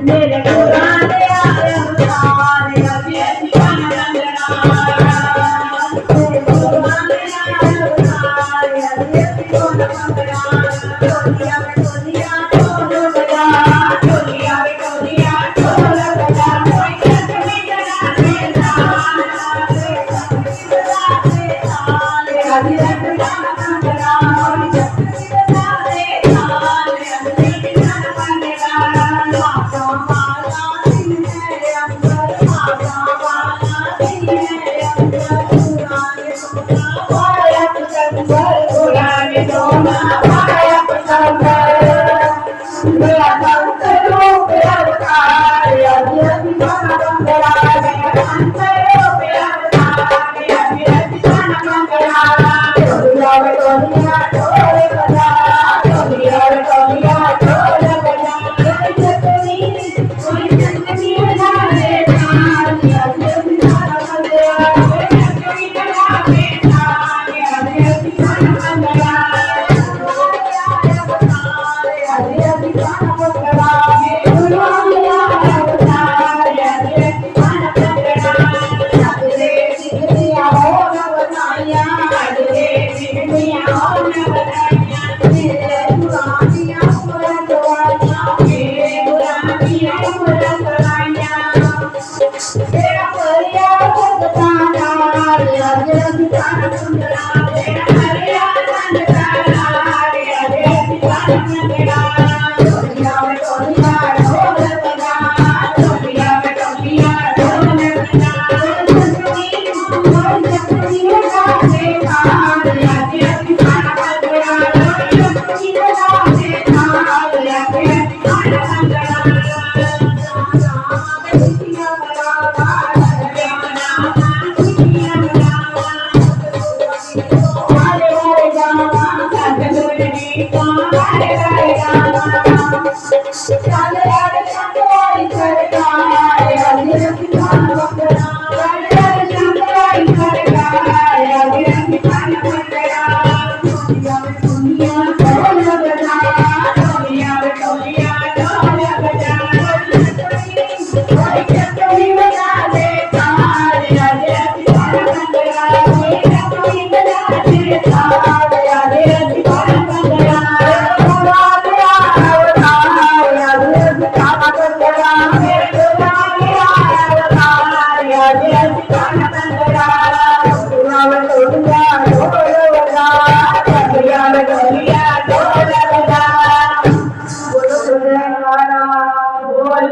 मेरे पुराने आए अवतार अभी जीवन रंगना मेरे पुराने आए अवतार अभी जीवन रंगना टोलिया में टोलिया ढोल बजा टोलिया में टोलिया ढोल बजा कोई कसमी जगाते ताल अभी रंगना रंगना कोई कसमी जगाते ताल अभी जीवन रंगना माता माता सिंह अंबर माता माता सिंह अंबर पुराने सोना पाया पतंबर मेरा संत रूप अवतार अभी जीवन रंगना मेरा संत रूप अवतार अभी जीवन रंगना टोलिया में टोलिया ढोल बजा टोलिया में टोलिया ढोल बजा कोई चटनी बनावे ताल अभी जीवन रंगना कोई चटनी बनावे ताल अभी जीवन रंगना अभी जीवन रंगना पुराने आए अवतार अभी जीवन रंगना अगले सिगरिया हो न बनाया अगले सिगरिया हो न बनाया मेरे पुरानिया उम्र दवाइया मेरे पुरानिया उम्र दवाइया तेरा परिया जगताना अभी जीवन रंगना तेरा परिया जगताना अभी जीवन रंगना टोलिया में टोलिया ढोल बजा टोलिया में टोलिया ढोल बजा कोई चटनी लगाते ताल अभी जीवन रंगना कोई चटनी लगाते ताल अभी जीवन रंगना सिया बराबा जमाना सिया बराबा हरे हरे जावा सतगुरु ने का हरे हरे जावा चल यार चंद्राई सरकार अभी जीवन रंगना चल यार चंद्राई सरकार अभी जीवन रंगना टोलिया में टोलिया ढोल बजा टोलिया में टोलिया ढोल बजा कोई चटनी बजा दे ताल अभी जीवन रंगना कोई चटनी बजा दे ताल अभी जीवन रंगना पुराने आए अवतार अभी जीवन रंगना मेरे पुराने आए अवतार अभी जीवन रंगना टोलिया में टोलिया ढोल बजा टोलिया में टोलिया ढोल बजा बोलो बोल